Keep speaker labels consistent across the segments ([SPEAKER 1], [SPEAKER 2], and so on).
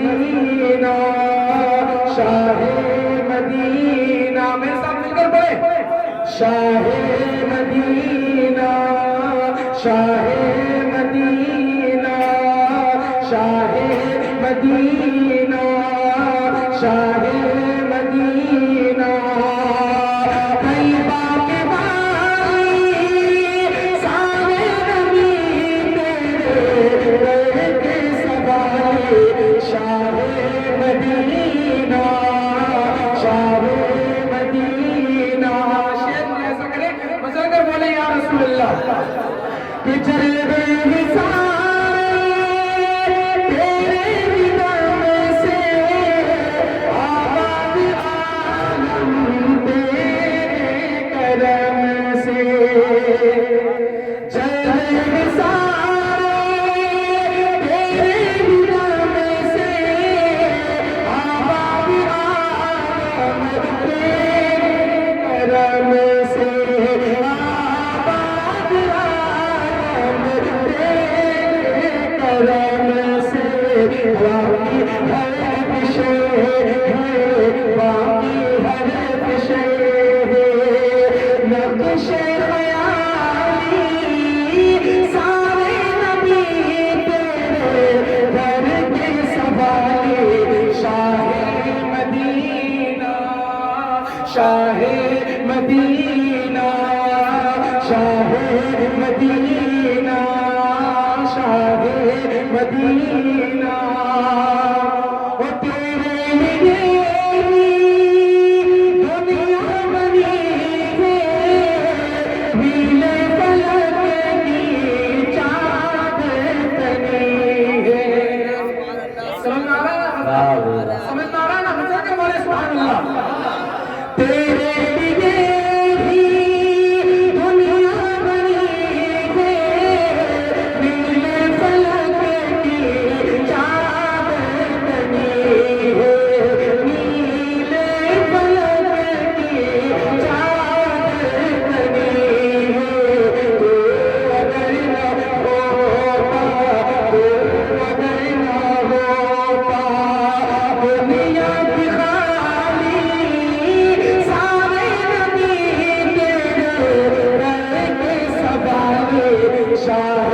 [SPEAKER 1] مدینہ شاہ مدینہ، میرے ساتھ مل کر پڑھے، شاہ مدینہ شاہ مدینہ شاہ مدینہ شاہ مدینہ، طیبہ کے بانی سارے نبی تیرے کے سوالے، شاہ مدینہ شاہ مدینہ۔ شیخ نے ایسا کرے مزل کر بولے یا رسول اللہ کہ جلوے نثار تیرے دیدار سے آباد عالم تیرے کرم سے، جلوے نثار تیرے دیدار سے آباد عالم تیرے کرم سے، آباد عالم تیرے کرم سے، باقی ہر پیشے ہے، باقی ہر پیشے ہے، نقش خیالی سارے نبی تیرے در کے سوالے، شاہ مدینہ شاہ مدینہ شاہ مدینہ شاہ مدینہ، وہ تیرے لیے دنیا بنی ہے، نیلے فلک کی چاند تنی ہے۔ سمجھ آ رہا ہے؟ سمجھ آ رہا ہے نا؟ مجھے کہ بولے سبحان اللہ۔ تیرے لیے ہی دنیا بنی ہے، نیلے فلک کی چاند تنی ہے، نیلے فلک کی چاند تنی ہے، تو اگر نہ ہوتا، تو اگر نہ ہوتا دنیا کی خالی سارے نبی تیرے در کے سوالے، شاہ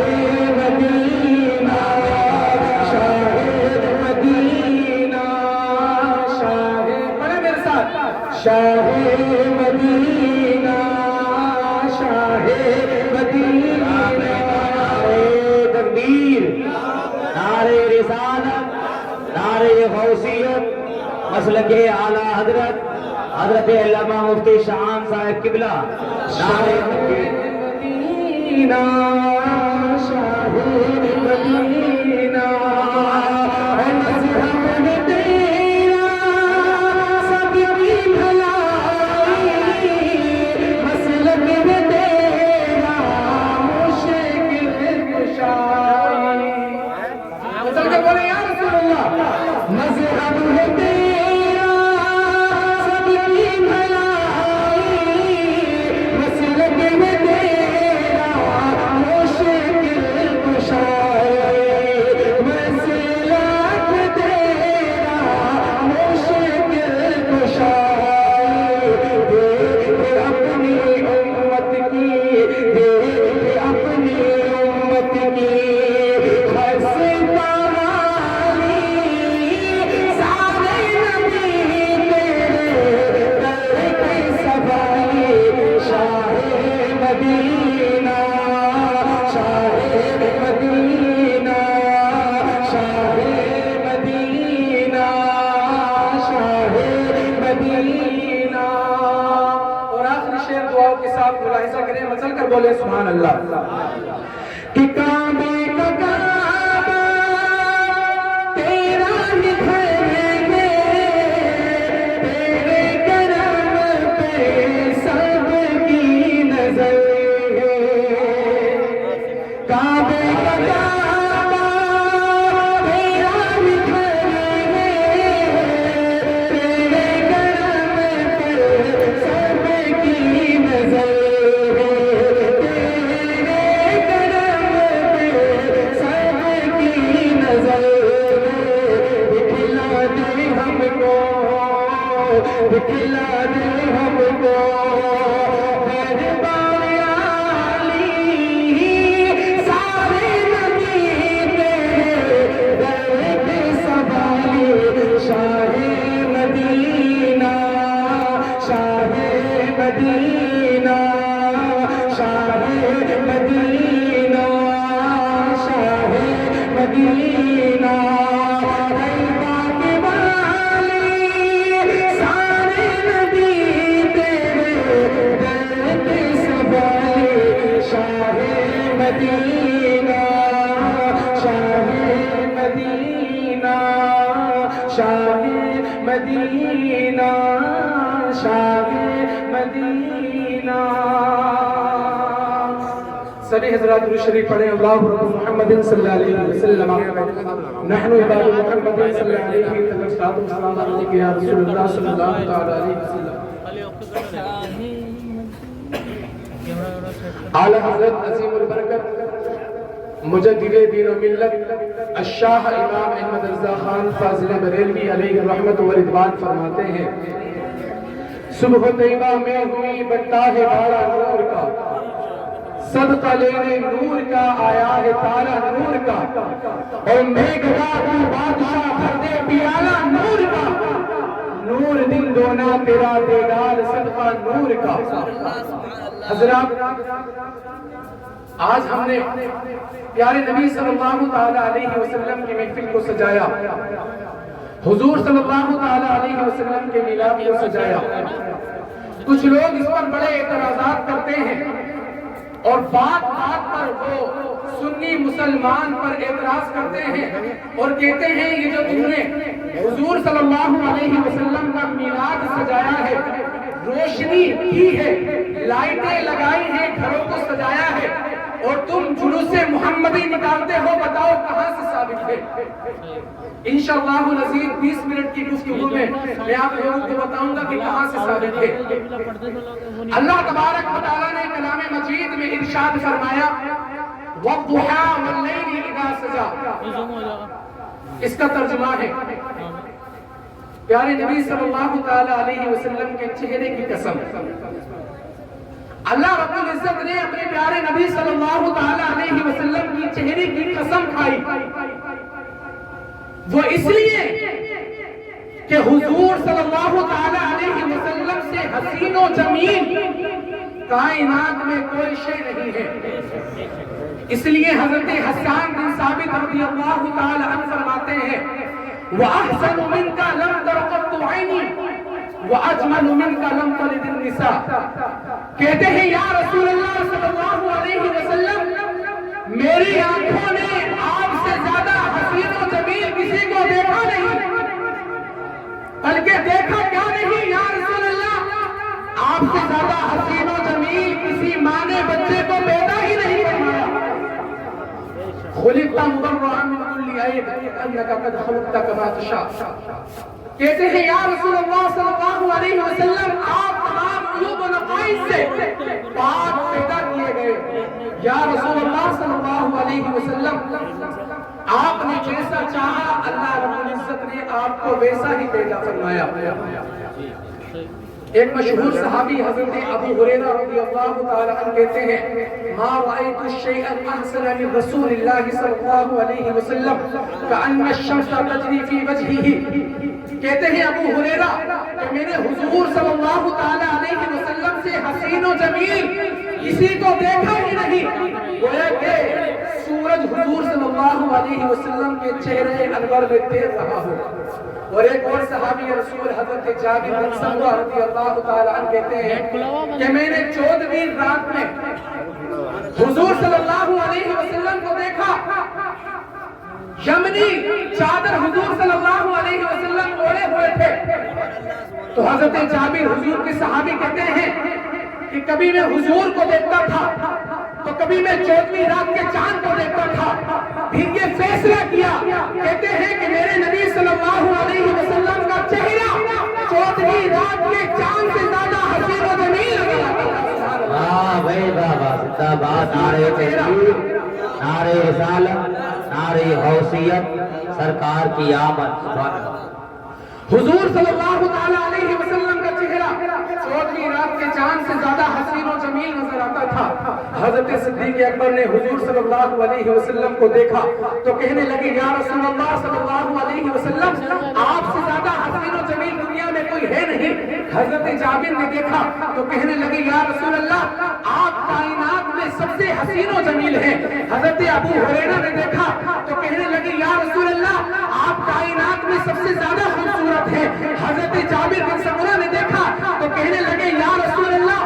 [SPEAKER 1] مدینہ شاہ مدینہ شاہ، پڑھے میرے ساتھ، شاہ مدینہ شاہ مدینہ، نعرہ تکبیر، نعرہ رسالت، نعرہ غوثیت، مسلک اعلیٰ حضرت حضرت علامہ مفتی شاہان صاحب قبلہ، نعرہ تکبیر۔ مدینہ شاہ مدینہ، مذہب ہے تیرا سب کی بھلائی، مسلک ہے تیرا مشکل کشائی، چل کے بولے یا رسول اللہ، مذہب ہے تیرا سب کی بھلائی، مسلک ہے تیرا مشکل کشائی، مسلک تیرا مشکل کشائی، دیکھ اپنی امت کی، دیکھ اپنی امت کی خستہ حالی، سارے نبی تیرے در کے سوالے، شاہ مدینہ شاہ مدینہ شاہ مدینہ شاہ مدینہ۔ اور آخری شعر دعاؤں کے ساتھ ملاحظہ کریں، مچل کر بولے سبحان اللہ، کہ کعبے کا کعبہ تیرا ہی گھر ہے، تیرے کرم پہ سب کی نظر ہے، کعبے کا کعبہ تیرا ہی گھر ہے، تیرے کرم پہ سب کی نظر ہے، تیرے شاہ مدینہ شاہ مدینہ. سبھی حضرات درود شریف پڑھیں. اللہم رب محمد صلی اللہ علیہ وسلم. نحن عباد محمد صلی اللہ علیہ وسلم. یا رسول اللہ صلی اللہ علیہ وسلم. اعلی حضرت عظیم البرکت مجدد دین و ملت الشاہ امام احمد رضا خان فاضل بریلوی علیہ الرحمت و رضوان فرماتے ہیں صبح طیبہ میں ہوئی بٹا ہے بارہ نور کا صدقہ لینے نور کا آیا ہے تارا نور کا اور میگھا تو بادشاہ بھر دے پیالہ نور کا نور دل دونا تیرا دیدار صدقہ نور کا. حضرات آج ہم نے پیارے نبی صلی اللہ علیہ وسلم کی محفل کو سجایا, حضور صلی اللہ علیہ وسلم کے میلاد کو سجایا. کچھ لوگ اس پر بڑے اعتراضات کرتے ہیں اور بات بات پر وہ سنی مسلمان پر اعتراض کرتے ہیں اور کہتے ہیں یہ جو تم نے حضور صلی اللہ علیہ وسلم کا میلاد سجایا ہے, روشنی کی ہے, لائٹیں لگائی ہیں, گھروں کو سجایا ہے اور تم جلوس محمدی نکالتے ہو, بتاؤ کہاں سے ثابت ہے؟ انشاءاللہ العزیز 20 منٹ کی گفتگو میں میں آپ لوگوں کو بتاؤں گا کہ کہاں سے ثابت ہے. اللہ تبارک و تعالیٰ نے کلام مجید میں ارشاد فرمایا وَالضُّحَىٰ وَاللَّيْلِ إِذَا سَجَىٰ. اس کا ترجمہ ہے پیارے نبی صلی اللہ علیہ وسلم کے چہرے کی قسم. اللہ رب العزت نے اپنے پیارے نبی صلی اللہ علیہ وسلم کی چہرے کی قسم کھائی. وہ اس لیے کہ حضور صلی اللہ علیہ وسلم سے حسین و جمیل کائنات میں کوئی شے نہیں ہے. اس لیے حضرت حسان بن ثابت رضی اللہ تعالی عنہ فرماتے ہیں وَأَحْسَنُ مِنْكَ لَمْ تَرَ قَطُّ عَيْنِي وَأَجْمَلُ مِنْكَ لَمْ تَلِدِ النِّسَاء. کہتے ہیں یا رسول اللہ صلی اللہ علیہ وسلم میری آنکھوں نے آپ سے زیادہ حسین و جمیل کسی کو دیکھا نہیں, بلکہ دیکھا کیا نہیں یا رسول اللہ, آپ سے زیادہ حسین و جمیل کسی ماں نے بچے کو پیدا ہی نہیں فرمایا. خلقت مبرئا من کل عیب انک قد خلقت کما تشاء. کہتے ہیں یا رسول اللہ صلی اللہ علیہ وسلم آپ تمام عیوب و نقائص سے پاک پیدا کیے گئے. یا رسول اللہ صلی اللہ علیہ وسلم آپ نے جیسا چاہا اللہ رب العزت نے آپ کو ویسا ہی پیدا فرمایا. ایک مشہور صحابی حضرت ابو ہریرہ رضی اللہ تعالی عنہ کہتے ہیں ما رأيت شيئا احسن من رسول اللہ صلی اللہ علیہ وسلم كأن الشمس تجری فی وجهه. کہتے ہیں ابو ہریرہ کہ میں نے حضور صلی اللہ تعالی علیہ وسلم سے حسین و جمیل کسی کو دیکھا ہی نہیں, گویا کہ سورج حضور صلی اللہ علیہ وسلم کے چہرے انور میں تیر رہا ہو. اور ایک اور صحابی رسول حضرت جابر بن سمرہ رضی اللہ تعالی عنہ کہتے ہیں کہ میں نے 14ویں رات میں حضور صلی اللہ علیہ وسلم کو دیکھا, یمنی چادر حضور صلی اللہ علیہ وسلم اوڑے ہوئے تھے. تو حضرت جابر حضور کے صحابی کہتے ہیں کہ کبھی میں حضور کو دیکھتا تھا تو کبھی میں 14ویں رات کے چاند کو دیکھتا تھا, پھر یہ فیصلہ کیا کہتے ہیں کہ میرے نبی صلی اللہ علیہ وسلم کا چہرہ 14ویں رات کے چاند سے زیادہ حسین و جمیل لگا.
[SPEAKER 2] واہ بھائی بابا زندہ باد. نعرہ تکبیر, نعرہ رسالت, نعرہ غوثیت, سرکار کی آمد.
[SPEAKER 1] حضور صلی اللہ علیہ وسلم کا چہرہ 14ویں رات کے چاند سے زیادہ حسین و جمیل نظر آتا تھا. حضرت صدیق اکبر نے حضور صلی اللہ علیہ وسلم کو دیکھا تو کہنے لگے یا رسول اللہ صلی اللہ علیہ وسلم آپ سے زیادہ حسین و جمیل دنیا میں کوئی ہے نہیں. حضرت جابر نے دیکھا تو کہنے لگے یا رسول اللہ آپ کائنات میں سب سے حسین و جمیل ہیں. حضرت ابو ہریرہ نے دیکھا تو کہنے لگے یا رسول اللہ آپ کائنات میں سب سے زیادہ خوبصورت ہیں. حضرت جابر بن سمرہ نے دیکھا تو کہنے لگے یا رسول اللہ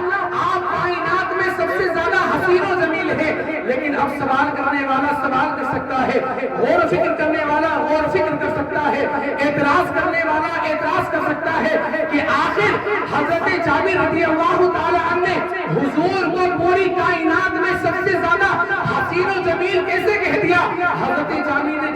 [SPEAKER 1] آپ کائنات میں سب سے زیادہ حسین و جمیل ہیں. لیکن اب سوال کرنے والا سوال کر سکتا ہے, غور و فکر کرنے والا غور و فکر کر سکتا ہے ہے, اعتراض کرنے والا اعتراض کر سکتا ہے کہ آخر حضرت جابر رضی اللہ تعالی عنہ نے حضور کو پوری کائنات میں سب سے زیادہ حسین و جمیل کیسے کہہ دیا؟ حضرت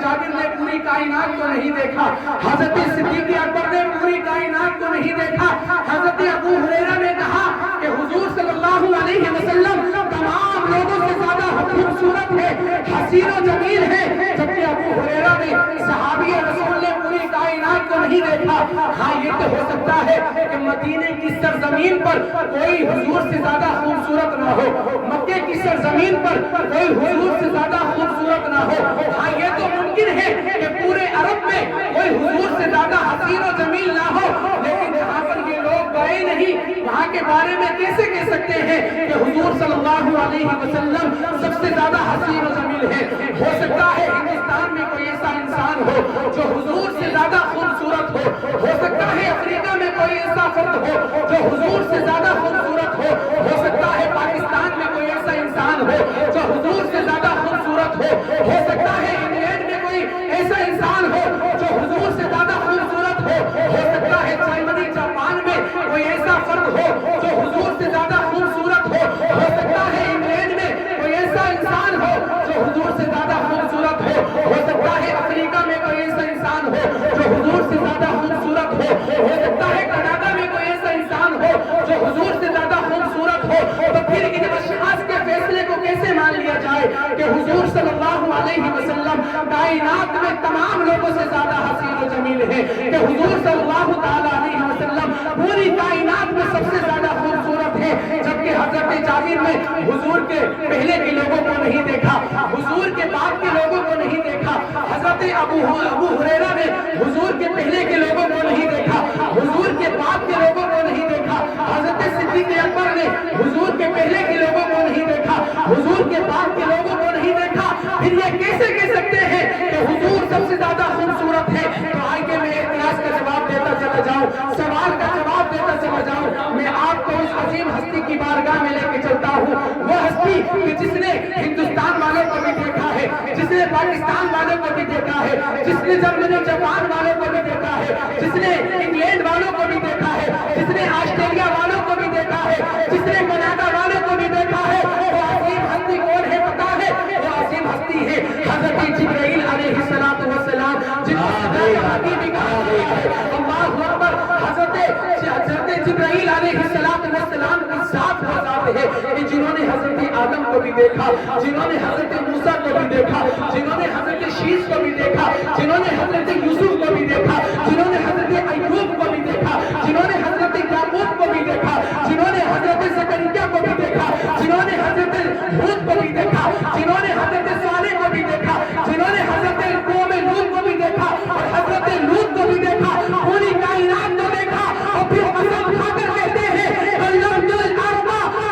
[SPEAKER 1] جابر نے پوری کائنات کو نہیں دیکھا, حضرت صدیق اکبر نے پوری کائنات کو نہیں دیکھا, حضرت ابو ہریرہ نے کہا کہ حضور صلی اللہ علیہ وسلم تمام لوگوں سے زیادہ خوبصورت ہے, حسین و جمیل ہے, جبکہ ابو ہریرہ نے صحابی رسول نے پوری کائنات کو نہیں دیکھا. ہاں یہ تو ہو سکتا ہے کہ مدینے کی سرزمین پر کوئی حضور سے زیادہ خوبصورت نہ ہو, مکے کی سرزمین پر کوئی حضور سے زیادہ خوبصورت نہ ہو. ہاں یہ تو ممکن ہے کہ پورے عرب میں کوئی حضور سے زیادہ حسین و جمیل نہ ہو, لیکن جہاں پر یہ لوگ گئے نہیں وہاں کے بارے میں کیسے کہہ سکتے ہیں کہ حضور صلی اللہ علیہ وسلم سب سے زیادہ حسین و جمیل ہے؟ ہو سکتا ہے ہندوستان میں کوئی ایسا انسان ہو جو حضور سے زیادہ خوبصورت ہو سکتا ہے افریقہ میں کوئی ایسا فرد ہو جو حضور سے زیادہ خوبصورت ہو سکتا ہے پاکستان میں کوئی ایسا انسان ہو جو حضور سے زیادہ خوبصورت ہو سکتا ہے انگلینڈ میں کوئی ایسا انسان ہو جو حضور سے زیادہ خوبصورت ہو سکتا ہے جرمنی جاپان میں کوئی ایسا فرد ہو جو حضور سے زیادہ خوبصورت ہو سکتا ہے انگلینڈ میں کوئی ایسا انسان ہو جو حضور سے زیادہ خوبصورت ہو سکتا ہے افریقہ میں کوئی ایسا انسان ہو جو حضور سے زیادہ خوبصورت ہو سکتا ہے کینیڈا میں کوئی ایسا انسان ہو جو حضور سے زیادہ خوبصورت ہو. تو پھر ان اشخاص کے فیصلے کو کیسے مان لیا جائے کہ حضور صلی اللہ علیہ وسلم کائنات میں تمام لوگوں سے زیادہ حسین و جمیل ہے, کہ حضور صلی اللہ تعالی علیہ وسلم پوری کائنات میں سب سے زیادہ خوبصورت ہے, جبکہ حضرت جابر نے حضور کے پہلے کے لوگوں کو نہیں دیکھا, حضور کے بعد کے لوگوں کو نہیں دیکھا, حضرت ابو ہریرہ نے حضور کے پہلے کے لوگوں کو نہیں دیکھا, حضور کے بعد کے لوگوں کو نہیں دیکھا, حضرت صدیق اکبر نے حضور کے پہلے کے لوگوں کو نہیں دیکھا, حضور کے بعد کے لوگوں کو نہیں دیکھا. پھر یہ کیسے کہہ سکتے ہیں کہ حضور سب سے زیادہ خوبصورت ہے؟ تو آئے کہ میں اعتراض کا جواب دیتا چلا جاؤں, سوال کا جواب دیتا چلا جاؤں. میں آپ کو اس عظیم ہستی کی بارگاہ میں لے کے چلتا ہوں, وہ ہستی کہ جس نے ہندوستان والوں کو بھی دیکھا ہے, جس نے پاکستان والوں کو بھی دیکھا ہے, جس نے جرمنی جاپان والوں کو بھی دیکھا ہے, جس نے انگلینڈ والوں کو بھی دیکھا ہے, جس نے آسٹریلیا والوں کو بھی دیکھا ہے, جس نے کینیڈا والوں کو بھی دیکھا ہے. وہ عظیم ہستی کون ہے پتا ہے؟ وہ عظیم ہستی ہے حضرت جبرائیل علیہ السلام, جن کو صداقتی بھی کہا گیا ہے. اللہ اکبر. حضرت جبرائیل علیہ السلام کی ذات وہ ذات ہے کہ جنہوں نے حضرت آدم کو بھی دیکھا, جنہوں نے حضرت موسیٰ کو بھی دیکھا, جنہوں نے حضرت شیش کو بھی دیکھا, جنہوں نے حضرت یوسف کو بھی دیکھا, جنہوں نے حضرت ایوب کو بھی دیکھا, جنہوں نے حضرت یعقوب کو بھی دیکھا, جنہوں نے حضرت زکریا کو بھی دیکھا, جنہوں نے حضرت ہود کو بھی دیکھا, جنہوں نے حضرت صالح کو بھی دیکھا, جنہوں نے حضرت قوم لوط کو بھی دیکھا اور حضرت لوط کو بھی دیکھا, پوری کائنات کو دیکھا. اور پھر قسم کھا کر کہتے ہیں وَلَمْ الْأَرْضَ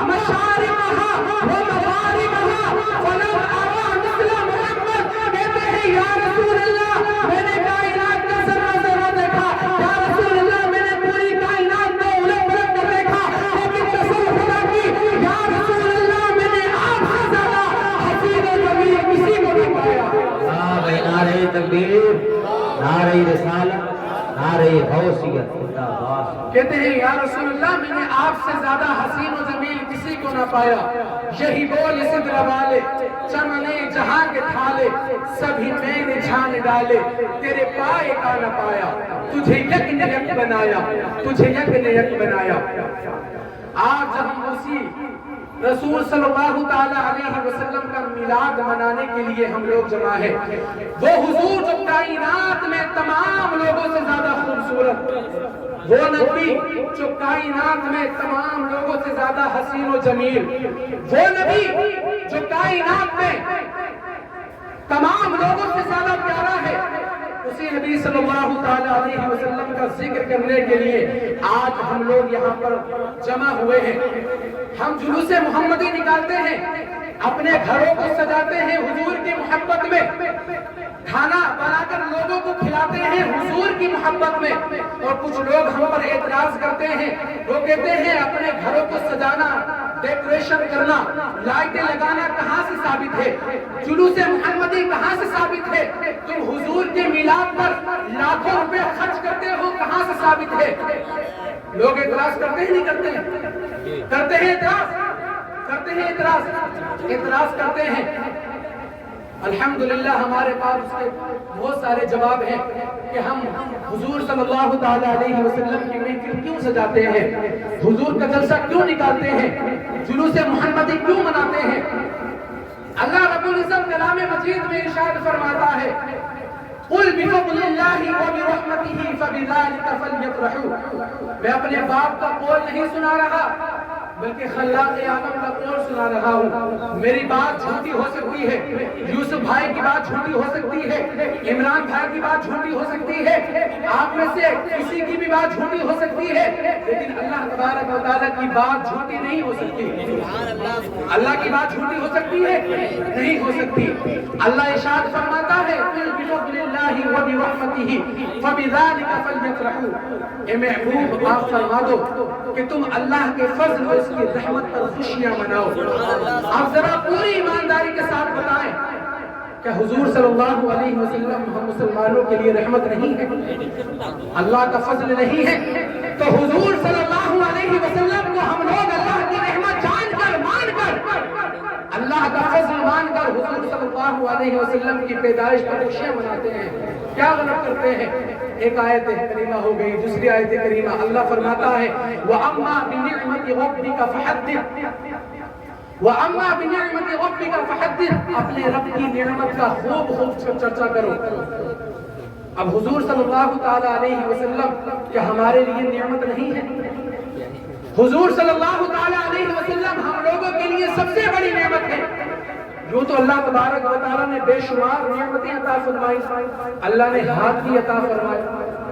[SPEAKER 1] مَشَارِقَهَا وَمَغَارِبَهَا فَلَمْ أَرَى مِثْلَ مُحَمَّدٍ. کہتے ہیں یا رسول اللہ میں نے کائنات کا ذرہ ذرہ دیکھا, یا رسول اللہ میں نے پوری کائنات کو الٹ پلٹ کر دیکھا, لیکن قسم خدا کی یا رسول اللہ میں نے آپ سے زیادہ حسین و جمیل کسی کو نہیں پایا.
[SPEAKER 2] نعرہ تکبیر, نعرہ رسالت, نعرہ غوثیت.
[SPEAKER 1] کہتے ہیں یا رسول اللہ میں نے آپ سے زیادہ حسین و جمیل کسی کو نہ پایا. یہی بول سدر والے چمنے جہاں کے تھالے, سبھی میں نے چھان ڈالے, تیرے پائے کا نہ پایا, تجھے یک نے یک بنایا, تجھے یک نے یک بنایا. آج ہم اسی رسول صلی اللہ تعالیٰ علیہ وسلم کا میلاد منانے کے لیے ہم لوگ جمع ہیں. وہ حضور جو کائنات میں تمام لوگوں سے زیادہ خوبصورت, وہ نبی جو کائنات میں تمام لوگوں سے زیادہ حسین و جمیل, وہ نبی جو کائنات میں تمام لوگوں سے زیادہ پیارا ہے, اسی نبی صلی اللہ تعالیٰ علیہ وسلم کا ذکر کرنے کے لیے آج ہم لوگ یہاں پر جمع ہوئے ہیں. ہم جلوس محمدی نکالتے ہیں, اپنے گھروں کو سجاتے ہیں حضور کی محبت میں, کھانا بنا کر لوگوں کو کھلاتے ہیں حضور کی محبت میں. اور کچھ لوگ ہم پر اعتراض کرتے ہیں, وہ کہتے ہیں اپنے گھروں کو سجانا ڈیکوریشن کرنا، لائٹیں لگانا کہاں سے ثابت ہے؟ جلوس محمدی کہاں سے ثابت ہے؟ تم حضور کے میلاد پر لاکھوں روپے خرچ کرتے ہو، کہاں سے ثابت ہے؟ لوگ اعتراض کرتے ہیں نہیں کرتے ہیں؟ کرتے ہیں اعتراض، کرتے ہیں اعتراض کرتے ہیں۔ الحمدللہ ہمارے پاس اس کے بہت سارے جواب ہیں کہ ہم حضور صلی اللہ تعالی علیہ وسلم کی محفل کیوں سجاتے ہیں، حضور کا جلسہ کیوں نکالتے ہیں، جلوس محمدی کیوں مناتے ہیں۔ اللہ رب العزت کلام مجید میں ارشاد فرماتا ہے قُلْ بِفَضْلِ اللَّهِ وَبِرَحْمَتِهِ فَبِذَلِكَ فَلْيَفْرَحُوا۔ میں اپنے باپ کا قول نہیں سنا رہا بلکہ خلاق عالم کا قول سنا رہا ہوں۔ میری بات جھوٹی ہو سکتی ہے، یوسف بھائی کی بات جھوٹی ہو سکتی ہے، عمران بھائی کی بات جھوٹی ہو سکتی ہے، آپ میں سے کسی کی بھی بات جھوٹی ہو سکتی ہے، لیکن اللہ تبارک و تعالیٰ کی بات جھوٹی نہیں ہو سکتی۔ اللہ کی بات جھوٹی ہو سکتی ہے؟ نہیں ہو سکتی۔ اللہ ارشاد فرماتا ہے قُلْ بِفَضْلِ اللَّهِ وَبِرَحْمَتِهِ فَبِذَلِكَ فَلْيَفْرَحُوا۔ اے محبوب آپ فرما دو کہ تم اللہ کے فضل اور اس کی رحمت پر خوشیاں مناؤ۔ آپ ذرا پوری ایمانداری کے ساتھ بتائیں کہ حضور صلی اللہ علیہ وسلم ہم مسلمانوں کے لیے رحمت نہیں ہے، اللہ کا فضل نہیں ہے؟ تو حضور صلی اللہ علیہ وسلم کو ہم لوگ اللہ کی رحمت جان کر مان کر اللہ کا فضل مان کر حضور صلی اللہ علیہ وسلم کی پیدائش پر خوشیاں مناتے ہیں، کیا غلط کرتے ہیں؟ ایک آیت کریمہ ہو گئی، دوسری آیت کریمہ اللہ فرماتا ہے وَأَمَّا بِنِعْمَةِ رَبِّكَ فَحَدِّثْ وَأَمَّا بِنِعْمَةِ رَبِّكَ فَحَدِّثْ، اپنے رب کی نعمت کا خوب چرچا کرو۔ اب حضور صلی اللہ تعالی علیہ وسلم کیا ہمارے لیے نعمت نہیں ہے؟ حضور صلی اللہ تعالی علیہ وسلم ہم لوگوں کے لیے سب سے بڑی نعمت ہے۔ یوں تو اللہ تبارک و تعالیٰ نے بے شمار نعمتیں عطا فرمائی، اللہ نے ہاتھ بھی عطا فرمائے،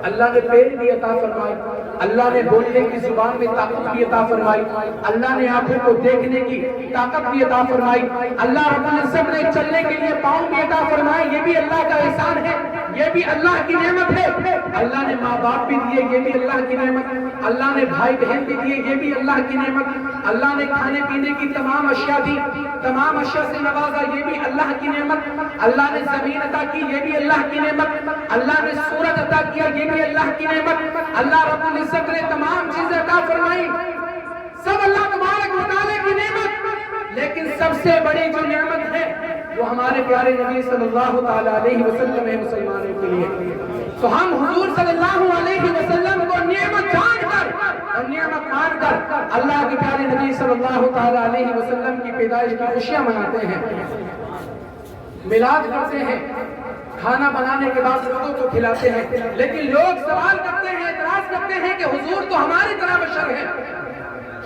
[SPEAKER 1] اللہ نے پیر بھی عطا فرمائے، اللہ نے بولنے کی زبان میں طاقت بھی عطا فرمائی، اللہ نے آنکھوں کو دیکھنے کی طاقت بھی عطا فرمائی، اللہ رب العزت نے چلنے کے لیے پاؤں بھی عطا فرمائے، یہ بھی اللہ کا احسان ہے، یہ بھی اللہ کی نعمت ہے۔ اللہ نے ماں باپ بھی دیے، یہ بھی اللہ کی نعمت، اللہ نے بھائی بہن بھی دیے، یہ بھی اللہ کی نعمت، اللہ نے کھانے پینے کی تمام اشیاء دی، تمام اشیاء سے نوازا، یہ بھی اللہ کی نعمت، اللہ نے زمین عطا کی، یہ بھی اللہ کی نعمت، اللہ نے سورج عطا کیا، یہ بھی اللہ کی نعمت، اللہ رب العزت نے تمام چیزیں عطا فرمائی، سب اللہ تبارک و تعالیٰ کی نعمت، لیکن سب سے بڑی جو نعمت ہے وہ ہمارے پیارے نبی صلی اللہ تعالی علیہ وسلم ہے مسلمانوں کے لیے۔ تو ہم حضور صلی اللہ علیہ وسلم کو نعمت جان کر اور نعمت مان کر اللہ کے پیارے نبی صلی اللہ تعالی علیہ وسلم کی پیدائش کی خوشیاں مناتے ہیں، میلاد کرتے ہیں، کھانا بنانے کے بعد لوگوں کو کھلاتے ہیں، لیکن لوگ سوال کرتے ہیں، اعتراض کرتے ہیں کہ حضور تو ہماری طرح بشر ہے،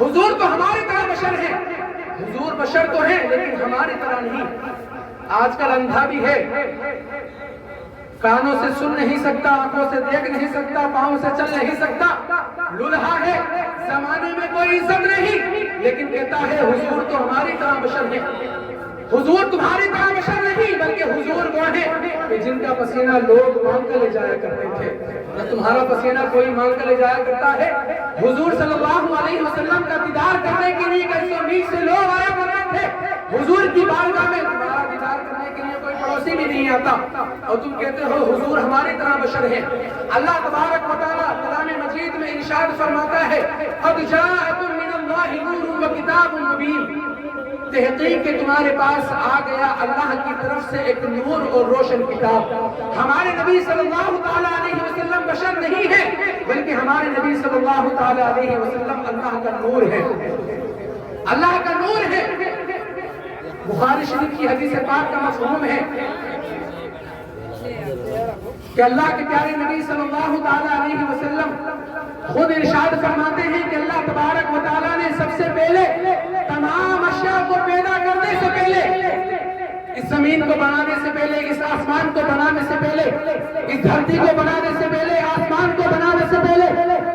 [SPEAKER 1] حضور تو ہماری طرح بشر ہے۔ حضور بشر تو ہیں لیکن ہماری طرح نہیں۔ آج کل اندھا بھی ہے، کانوں سے سن نہیں سکتا، آنکھوں سے دیکھ نہیں سکتا، پاؤں سے چل نہیں سکتا، للہا ہے، زمانے میں کوئی عزت نہیں، لیکن کہتا ہے حضور تو ہماری طرح بشر ہے۔ حضور تمہاری طرح بشر نہیں بلکہ حضور وہ ہیں کہ جن کا پسینہ لوگ مانگ کر لے جایا کرتے تھے۔ تمہارا پسینہ کوئی مانگ کر لے جایا کرتا ہے؟ حضور صلی اللہ علیہ وسلم کا دیدار کرنے کے لیے کئی سو میل سے لوگ آیا کرتے تھے، حضور کی بارگاہ میں تمہارا دیدار کرنے کے لیے کوئی پڑوسی بھی نہیں آتا، اور تم کہتے ہو حضور ہماری طرح بشر ہے۔ اللہ تبارک و تعالیٰ کلام مجید میں ارشاد فرماتا ہے قد جاءکم من اللہ نور و کتاب مبین، تحقیق کہ تمہارے پاس آ گیا اللہ کی طرف سے ایک نور اور روشن کتاب۔ ہمارے نبی صلی اللہ تعالیٰ علیہ وسلم بشر نہیں ہے بلکہ ہمارے نبی صلی اللہ تعالیٰ علیہ وسلم اللہ کا نور ہے، اللہ کا نور ہے۔ بخاری شریف کی حدیث پاک کا مفہوم ہے کہ اللہ کے پیارے نبی صلی اللہ تعالیٰ علیہ وسلم خود ارشاد فرماتے ہیں کہ اللہ تبارک و تعالیٰ نے سب سے پہلے تمام اشیاء کو پیدا کرنے سے پہلے، اس زمین کو بنانے سے پہلے، اس آسمان کو بنانے سے پہلے، اس دھرتی کو بنانے سے پہلے، آسمان کو بنانے سے پہلے،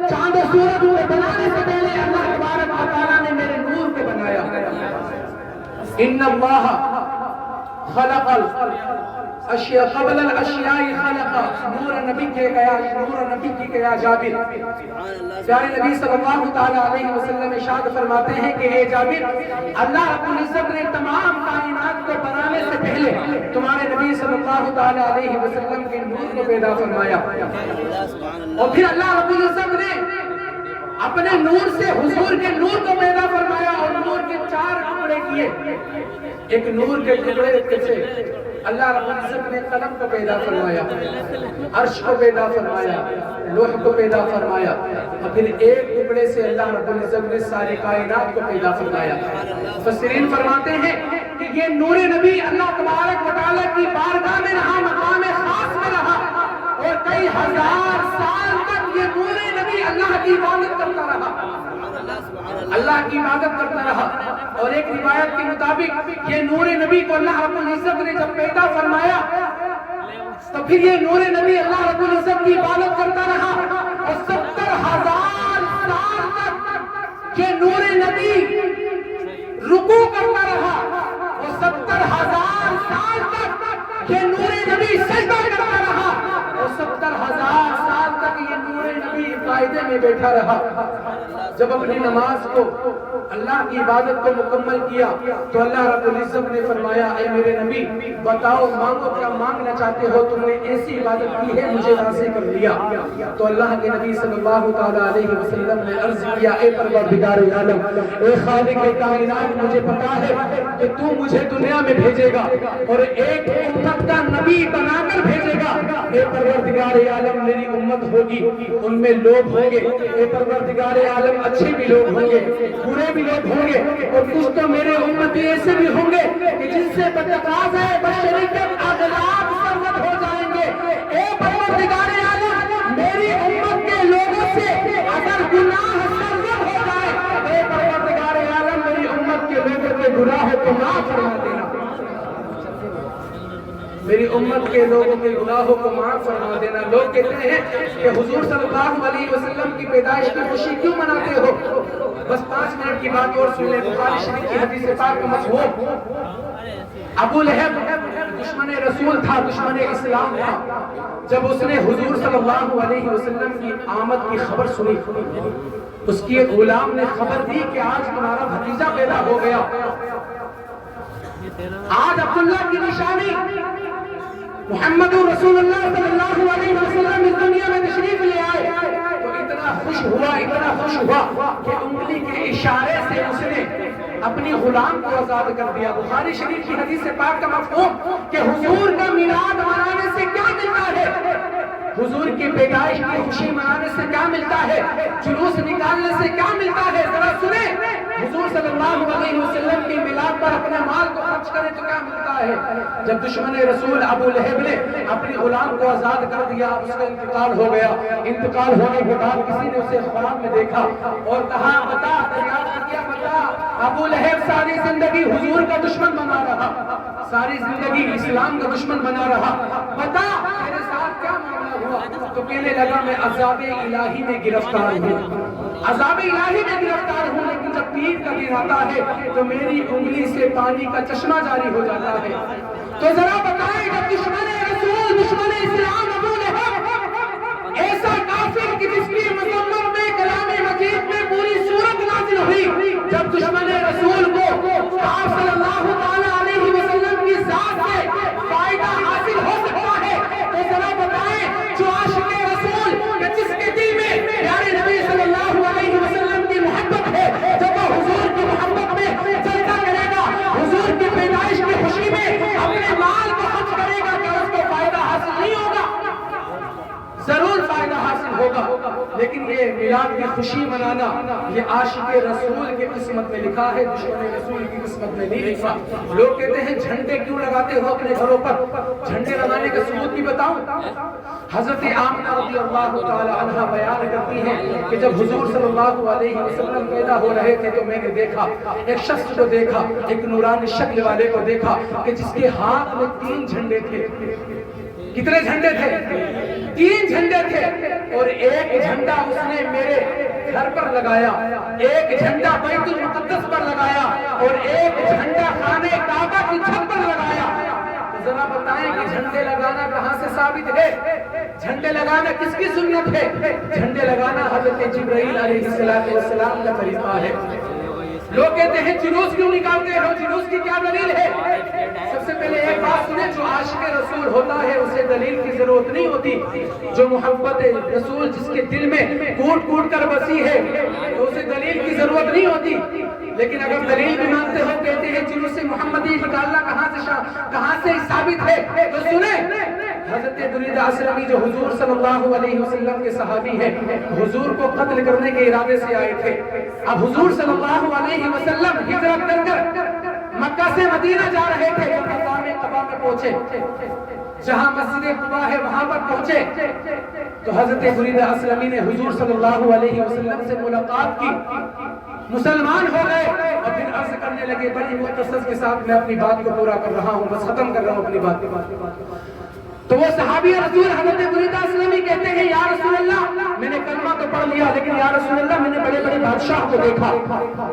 [SPEAKER 1] چاند و سورج کو بنانے سے پہلے اللہ تبارک و تعالیٰ نے میرے نور کو بنایا۔ ان اللہ خلق اشیاء قبل الاشیاء خلق نور نبی کی گیا جابر. پیارے نبی صلی اللہ تعالی علیہ وسلم ارشاد فرماتے ہیں کہ اے جابر، اللہ رب العزت نے تمام کائنات کو بنانے سے پہلے تمہارے نبی صلی اللہ تعالی علیہ وسلم کے نور کو پیدا فرمایا، اور پھر اللہ رب العزت نے اپنے نور سے حضور کے نور کو پیدا فرمایا، اور نور کے 4 ٹکڑے کیے. ایک نور کے ٹکڑے سے اللہ رب العزت نے قلم کو پیدا فرمایا، عرش کو پیدا فرمایا، لوح کو پیدا فرمایا، اور پھر ایک ٹکڑے سے اللہ رب العزت نے ساری کائنات کو پیدا فرمایا. مفسرین فرماتے ہیں کہ یہ نور نبی اللہ تبارک و تعالیٰ کی بارگاہ میں رہا، مقام خاص میں رہا، اور کئی ہزار سال تک یہ نور نبی اللہ کی عبادت کرتا رہا، اللہ کی عبادت کرتا رہا. اور ایک روایت کے مطابق یہ نور نبی کو اللہ رب العزت نے جب پیدا فرمایا تو پھر یہ نور نبی اللہ رب العزت کی عبادت کرتا رہا، اور 70,000 سال تک یہ نور نبی رکوع کرتا رہا، اور 70,000 سال تک یہ نور نبی سجدہ کرتا رہا، اور 70,000 سال تک یہ نور نبی قاعدے میں بیٹھا رہا. جب اپنی نماز کو اللہ کی عبادت کو مکمل کیا تو اللہ رب العزت نے فرمایا اے میرے نبی بتاؤ مانگو کیا مانگنا چاہتے ہو، تم نے ایسی عبادت کی ہے مجھے راضی کر دیا. تو اللہ کے نبی صلی اللہ تعالی علیہ وسلم نے عرض کیا اے پروردگار عالم، اے خالق کائنات، مجھے پتا ہے کہ تو مجھے دنیا میں بھیجے گا اور ایک امت کا نبی بنا کر بھیجے گا. اے پروردگار عالم میری امت ہوگی، ان میں لوگ ہوں گے، اے پروردگار عالم اچھے بھی لوگ ہوں گے، برے بھی لوگ ہوں گے، اور کچھ تو میرے امتی ایسے بھی ہوں گے کہ جن سے بتقاض ہے بشریت اغلاب سرزد ہو جائیں گے. اے پروردگار عالم میری امت کے لوگوں سے اگر گناہ سرزد ہو جائے، اے پروردگار عالم میری امت کے لوگوں کے گناہ کو معاف فرما دینا، میری امت کے لوگوں کے گناہوں کو معاف فرما دینا. لوگ کہتے ہیں کہ حضور صلی اللہ علیہ وسلم کی پیدائش کی خوشی کیوں مناتے ہو؟ بس 5 منٹ کی بات اور سن لیں. بخاری شریف کی حدیث پاک کا مفہوم، ابو لہب دشمن رسول تھا، دشمن اسلام تھا. جب اس نے حضور صلی اللہ علیہ وسلم کی آمد کی خبر سنی، اس کی ایک غلام نے خبر دی کہ آج تمہارا بھتیجا پیدا ہو گیا، آج عبداللہ کی نشانی محمد رسول اللہ صلی اللہ علیہ وسلم اس دنیا میں تشریف لے آئے. تو اتنا خوش ہوا کہ انگلی کے اشارے سے اس نے اپنی غلام کو آزاد کر دیا. بخاری شریف کی حدیث پاک کا مفہوم کہ حضور کا میلاد منانے سے کیا ملتا ہے، حضور کی پیدائش کی خوشی منانے سے کیا ملتا ہے، جلوس نکالنے سے کیا ملتا ہے. ذرا سنیں، حضور صلی اللہ علیہ وسلم کی میلاد پر اپنے مال کو خرچ کرے تو کیا ملتا ہے. جب دشمن رسول ابو لہب نے اپنی غلام کو آزاد کر دیا، اس کا انتقال ہو گیا. انتقال ہونے کے بعد کسی نے اسے خواب میں دیکھا اور کہا بتا، دریافت کیا بتا، ابو لہب ساری زندگی حضور کا دشمن بنا رہا، ساری زندگی اسلام کا دشمن بنا رہا، بتا میرے ساتھ کیا معاملہ ہوا. تو کہنے لگا میں عذاب الہی میں گرفتار ہوں، عذاب الہی میں گرفتار ہوں، لیکن جب پیر کا دن آتا ہے تو میری انگلی سے پانی کا چشمہ جاری ہو جاتا ہے. تو ذرا بتائیں جب دشمن رسول، دشمن اسلام ابو لہب ایسا کافر کہ جس کی مذمت میں کلام مجید میں پوری سورت نازل ہوئی، جب دشمن رسول کو آپ صلی اللہ تعالی علیہ وسلم کی ذات سے فائدہ حاصل ہو سکتا ہے، تو ذرا بتائیں جو عاشق رسول کہ جس کے دل میں پیارے نبی صلی اللہ علیہ وسلم کی محبت ہے، جب وہ حضور کی محبت میں چلتا کرے گا، حضور کی پیدائش کی خوشی میں اپنے مال کو خرچ کرے گا، کہ اس کو فائدہ حاصل نہیں ہوگا؟ ضرور فائدہ حاصل ہوگا. لیکن یہ میلاد کی خوشی منانا یہ عاشق رسول کی قسمت میں لکھا ہے، دشمن رسول کی قسمت میں نہیں لکھا. لوگ کہتے ہیں جھنڈے کیوں لگاتے ہو اپنے گھروں پر؟ جھنڈے لگانے کا ثبوت بھی بتاؤں. حضرت آمنہ رضی اللہ تعالی عنہ بیان کرتی ہیں کہ جب حضور صلی اللہ علیہ وسلم پیدا ہو رہے تھے تو میں نے دیکھا ایک شخص کو دیکھا، ایک نورانی شکل والے کو دیکھا کہ جس کے ہاتھ میں 3 جھنڈے تھے. کتنے جھنڈے تھے؟ 3 جھنڈے تھے. اور ایک جھنڈا اس نے میرے گھر پر لگایا، ایک جھنڈا بیت المقدس پر لگایا، اور ایک جھنڈا خانہ کعبہ کی چھت پر لگایا. ذرا بتائیں کہ جھنڈے لگانا کہاں سے ثابت ہے؟ جھنڈے لگانا کس کی سنت ہے؟ جھنڈے لگانا حضرت جبرائیل علیہ السلام کا طریقہ ہے۔ لوگ کہتے ہیں جلوس کیوں نکالتے ہو؟ جلوس کی کیا دلیل ہے؟ سب سے پہلے ایک بات سنیں، جو عاشق رسول ہوتا ہے اسے دلیل کی ضرورت نہیں ہوتی۔ جو محبت رسول جس کے دل میں کوٹ کوٹ کر بسی ہے تو اسے دلیل کی ضرورت نہیں ہوتی۔ لیکن اگر دلیل بھی مانتے ہو، کہتے ہیں جلوس محمدی نکالنا کہاں سے ثابت ہے، تو سنیں حضرت برید اسلمی جو حضور صلی اللہ علیہ وسلم کے صحابی ہیں، حضور کو قتل کرنے کے ارادے سے آئے تھے۔ اب حضور صلی اللہ علیہ وسلم ہجرت کر مکہ سے مدینہ جا رہے تھے، مقام قبا میں پہنچے، جہاں مسجد قبا ہے وہاں پر پہنچے تو حضرت برید اسلمی نے حضور صلی اللہ علیہ وسلم سے ملاقات کی، مسلمان ہو گئے اور پھر عرض کرنے لگے، بڑی مختصر کے ساتھ میں اپنی بات کو پورا کر رہا ہوں، بس ختم کر رہا ہوں اپنی بات۔ تو وہ صحابی رسول حضرت برید اسلمی کہتے ہیں، یا رسول اللہ میں نے کلمہ تو پڑھ لیا، لیکن یا رسول اللہ میں نے بڑے بڑے بادشاہ کو دیکھا،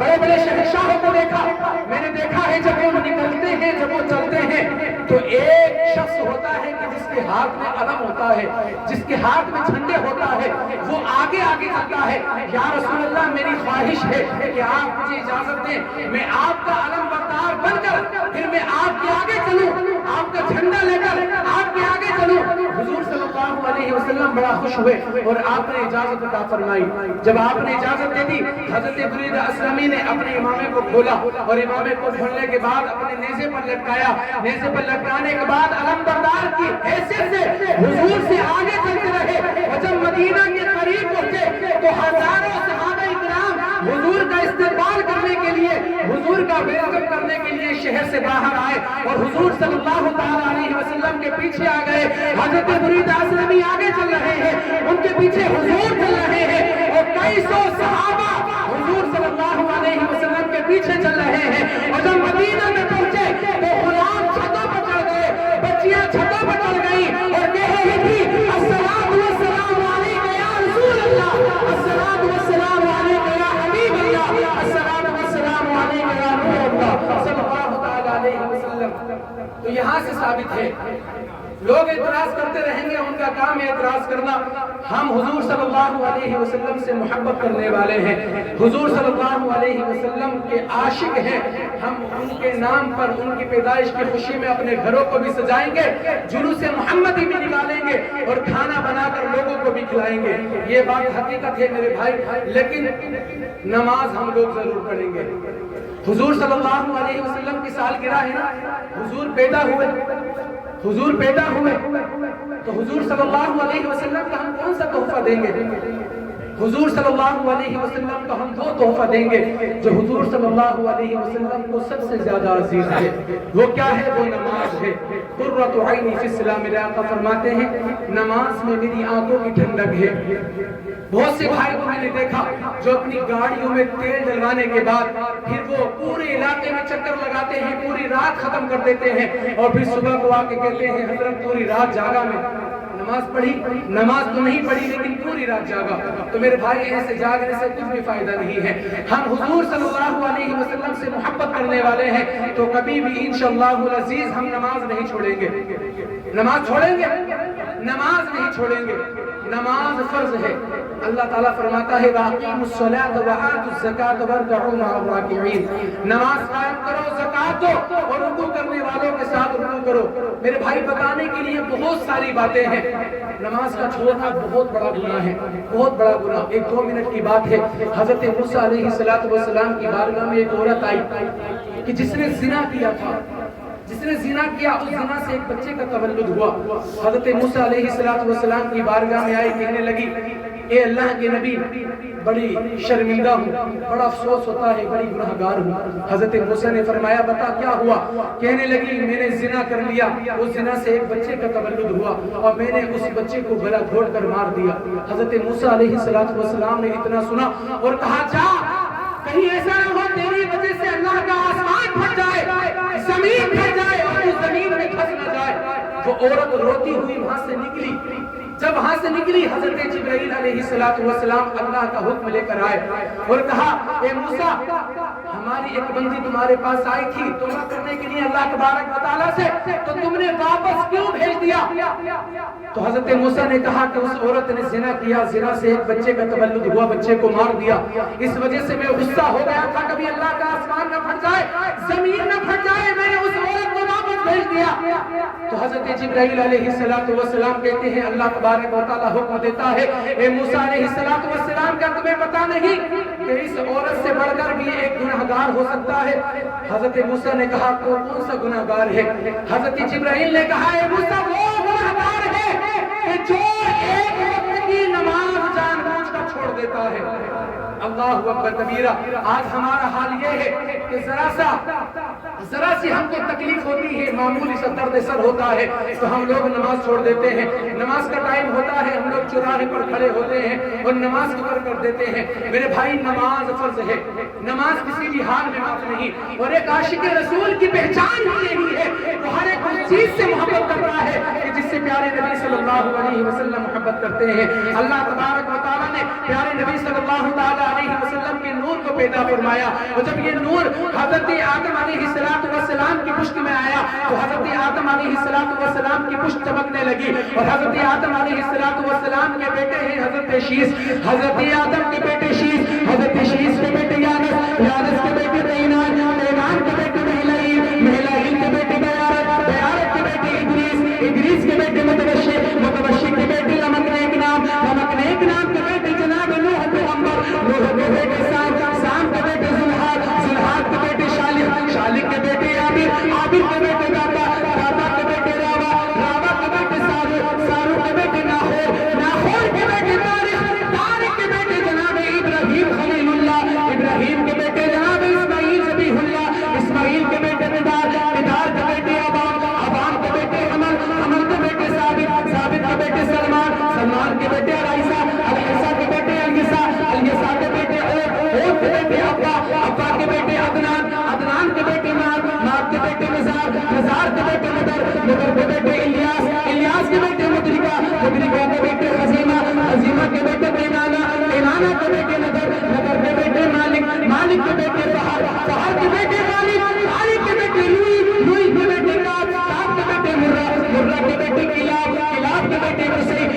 [SPEAKER 1] بڑے بڑے شہنشاہوں کو دیکھا، میں نے دیکھا ہے جب وہ نکلتے ہیں، جب وہ چلتے ہیں تو ایک شخص ہوتا ہے کہ جس کے ہاتھ میں علم ہوتا ہے، جس کے ہاتھ میں جھنڈے ہوتا ہے، وہ آگے آگے چلتا ہے۔ یا رسول اللہ میری خواہش ہے کہ آپ مجھے اجازت دیں، میں آپ کا علم بردار بن کر پھر میں آپ کے آگے چلوں، آپ کا جھنڈا لے کر آپ کے آگے چلوں۔ حضور صلی اللہ علیہ وسلم بڑا خوش ہوئے اور آپ نے اجازت عطا فرمائی۔ جب آپ نے اجازت دے دی، حضرت برید اسلمی نے اپنے امامے کو کھولا اور امامے کو کھولنے کے بعد اپنے نیزے پر لٹکایا، نیزے پر لٹکانے کے بعد علم بردار کی حیثیت سے حضور سے آگے چلتے رہے، اور جب مدینہ کے قریب پہنچے تو ہزاروں صحابہ کرام حضور کا استقبال کرنے کے لیے، حضور کا ویلکم کرنے کے لیے شہر سے باہر آئے اور حضور صلی اللہ تعالی علیہ وسلم کے پیچھے آ گئے۔ حضرت برید اسلمی آگے چل رہے ہیں، ان کے پیچھے حضور چل رہے ہیں اور کئی سو صحابہ حضور صلی اللہ علیہ وسلم کے پیچھے چل رہے ہیں۔ اور جب مدینہ میں پہنچے تو غلام چھتوں پر چڑھ گئے، بچیاں چھتوں پر چڑھ گئیں اور کہہ رہی تھی، الصلاۃ والسلام علیک یا رسول اللہ، الصلاۃ والسلام علیک یا حبیب اللہ، الصلاۃ والسلام علیک یا نور اللہ صلی اللہ تعالی علیہ وسلم۔ تو یہاں سے ثابت ہے، لوگ اعتراض کرتے رہیں گے، ان کا کام ہے اعتراض کرنا۔ ہم حضور صلی اللہ علیہ وسلم سے محبت کرنے والے ہیں، حضور صلی اللہ علیہ وسلم کے عاشق ہیں، ہم ان کے نام پر ان کی پیدائش کی خوشی میں اپنے گھروں کو بھی سجائیں گے، جلوس محمدی بھی نکالیں گے اور کھانا بنا کر لوگوں کو بھی کھلائیں گے۔ یہ بات حقیقت ہے میرے بھائی، لیکن نماز ہم لوگ ضرور پڑھیں گے۔ حضور صلی اللہ علیہ وسلم کی سالگرہ ہے نا، حضور پیدا ہوئے تو حضور صلی اللہ علیہ وسلم کا ہم کون سا تحفہ دیں گے؟ حضور صلی اللہ علیہ وسلم کا ہم دو تحفہ دیں گے جو حضور صلی اللہ علیہ وسلم کو سب سے زیادہ عزیز ہے۔ وہ کیا ہے؟ وہ نماز ہے۔ قرۃ عینی فی الصلاۃ، میرے آقا فرماتے ہیں نماز میں میری آنکھوں کی ٹھنڈک ہے۔ بہت سے بھائی کو میں نے دیکھا جو اپنی گاڑیوں میں تیل ڈلوانے کے بعد پھر وہ پورے علاقے میں چکر لگاتے ہیں، پوری رات ختم کر دیتے ہیں اور پھر صبح کو آ کے کہتے ہیں حضرت پوری رات جاگا میں، نماز پڑھی؟ نماز تو نہیں پڑھی لیکن پوری رات جاگا۔ تو میرے بھائی ایسے جاگنے سے کچھ بھی فائدہ نہیں ہے۔ ہم حضور صلی اللہ علیہ وسلم سے محبت کرنے والے ہیں تو کبھی بھی انشاءاللہ العزیز ہم نماز نہیں چھوڑیں گے۔ نماز چھوڑیں گے؟ نماز نہیں چھوڑیں گے، نماز فرض ہے۔ اللہ تعالیٰ فرماتا ہے وَأَقِيمُوا الصَّلَاةَ وَآتُوا الزَّكَاةَ وَارْكَعُوا مَعَ الرَّاكِعِينَ، نماز قائم کرو، زکات دو اور رکوع کرنے والوں کے ساتھ رکوع کرو۔ میرے بھائی بتانے کے لیے بہت ساری باتیں ہیں، نماز کا چھوڑنا بہت بڑا گناہ ہے، بہت بڑا گناہ۔ ایک 2 منٹ کی بات ہے، حضرت موسیٰ علیہ السلام کی بارگاہ میں ایک عورت آئی کہ جس نے زنا کیا تھا، جس نے زنا کیا، اس زنا سے ایک بچے کا تولد ہوا۔ حضرت موسیٰ علیہ السلام کی بارگاہ میں آئی، کہنے لگی اے اللہ کے نبی بڑی شرمندہ ہوں، بڑا افسوس ہوتا ہے، بڑی گناہگار ہوں۔ حضرت موسیٰ نے فرمایا بتا کیا ہوا؟ کہنے لگی میں نے زنا کر لیا، اس زنا سے ایک بچے کا تولد ہوا اور میں نے اس بچے کو گلا گھونٹ کر مار دیا۔ حضرت موسیٰ علیہ السلام نے اتنا سنا اور کہا جا، کہیں ایسا نہ ہو تیری وجہ سے اللہ کا آسمان پھٹ جائے، زمین پھٹ جائے اور اس زمین میں پھنس نہ جائے۔ وہ عورت روتی ہوئی وہاں سے نکلی، جب وہاں سے نکلی حضرت جبرائیل علیہ السلام اللہ کا حکم لے کر آئے اور کہا اے موسیٰ ہماری ایک بندی تمہارے پاس آئی تھی توبہ کرنے کے لیے اللہ تبارک و تعالیٰ سے، تو تم نے واپس کیوں بھیج دیا؟ تو حضرت موسیٰ نے کہا کہ اس عورت نے زنا کیا، زنا سے ایک بچے کا تولد ہوا، بچے کو مار دیا، اس وجہ سے میں غصہ ہو گیا تھا، کبھی اللہ کا آسمان نہ پھٹ جائے، زمین نہ پھٹ جائے، میں نے اس عورت کو واپس بھیج دیا۔ تو حضرت جبرائیل علیہ السلام کہتے ہیں اللہ تبارک و تعالیٰ حکم دیتا ہے، اے موسیٰ علیہ السلام کا تمہیں پتہ نہیں کہ اس عورت سے بڑھ کر بھی ایک گناہگار ہو سکتا ہے؟ حضرت موسیٰ نے کہا کون سا گناہگار ہے؟ حضرت جبرائیل نے کہا اے موسیٰ وہ گناہگار ہے کہ جو ایک وقت کی نماز جان بوجھ کر چھوڑ دیتا ہے۔ اللہ اکبر کبیرہ۔ آج ہمارا حال یہ ہے کہ ذرا سی ہم کو تکلیف ہوتی ہے، معمولی سا درد سر ہوتا ہے تو ہم لوگ نماز چھوڑ دیتے ہیں، نماز کا ٹائم ہوتا ہے ہم لوگ چوراہے پر کھڑے ہوتے ہیں اور نماز کو کر دیتے ہیں۔ میرے بھائی نماز فرض ہے، نماز کسی بھی حال میں معاف نہیں، اور ایک عاشق رسول کی پہچان یہی ہے وہ ہر ایک چیز سے محبت کرتا ہے کہ جس سے پیارے نبی صلی اللہ علیہ وسلم محبت کرتے ہیں۔ اللہ تبارک و تعالیٰ نے پیارے نبی صلی اللہ علیہ وسلم کے نور کو پیدا فرمایا، اور جب یہ نور حضرت آدم علیہ السلام کی پشت میں آیا تو حضرت آدم علیہ السلام کی پشت چمکنے لگی، اور حضرت آدم علیہ السلام کے بیٹے ہیں حضرت شیس، حضرت آدم کے بیٹے شیس، حضرت شیس کے بیٹے یانس، یانس کے بیٹے قینان، قینان کے بیٹے مہلائیل، مہلائیل کے بیٹے بیارت، بیارت کے بیٹے ادریس، ادریس کے بیٹے متوشی، متوشی کے بیٹے لمکنیک نام، لمکنیک نام کے بیٹے جناب نوح پیغمبر، نوح کے بیٹے سام، سام کے بیٹے زلحاد، زلحاد کے بیٹے شالح، شالح کے بیٹے عابر، عابر کے بیٹے داتا، داتا کے بیٹے راوا، راوا کے بیٹے سارو، سارو کے بیٹے ناخور، ناخور کے بیٹے تاریخ، تاریخ کے بیٹے جناب ابراہیم خلیل اللہ، ابراہیم کے بیٹے جناب اسماعیل ذبیح اللہ، اسماعیل کے بیٹے مدار، مدار کے بیٹے ابان، ابان کے بیٹے حمل، حمل کے بیٹے ثابت، ثابت کے بیٹے سلمان، سلمان کے بیٹے علیسہ، علیسہ کے بیٹے الیسا، الیسا کے بیٹے عود کے بیٹے ابا، ابا کے بیٹے عدنان، عدنان کے بیٹے ماد، ماد کے بیٹے نزار، نزار کے بیٹے مدر، مدر کے بیٹے الیاس، الیاس کے بیٹے مدرکہ، مدرکہ کے بیٹے خزیمہ، خزیمہ کے بیٹے قینانہ، قینانہ کے بیٹے نظر، نظر کے بیٹے مالک، مالک کے بیٹے فہر، فہر کے بیٹے مالک، مالک کے بیٹے لوئی، لوئی کے بیٹے کاب، کاب کے بیٹے مرہ، مرہ کے بیٹے کلاب، کلاب کے بیٹے قصی،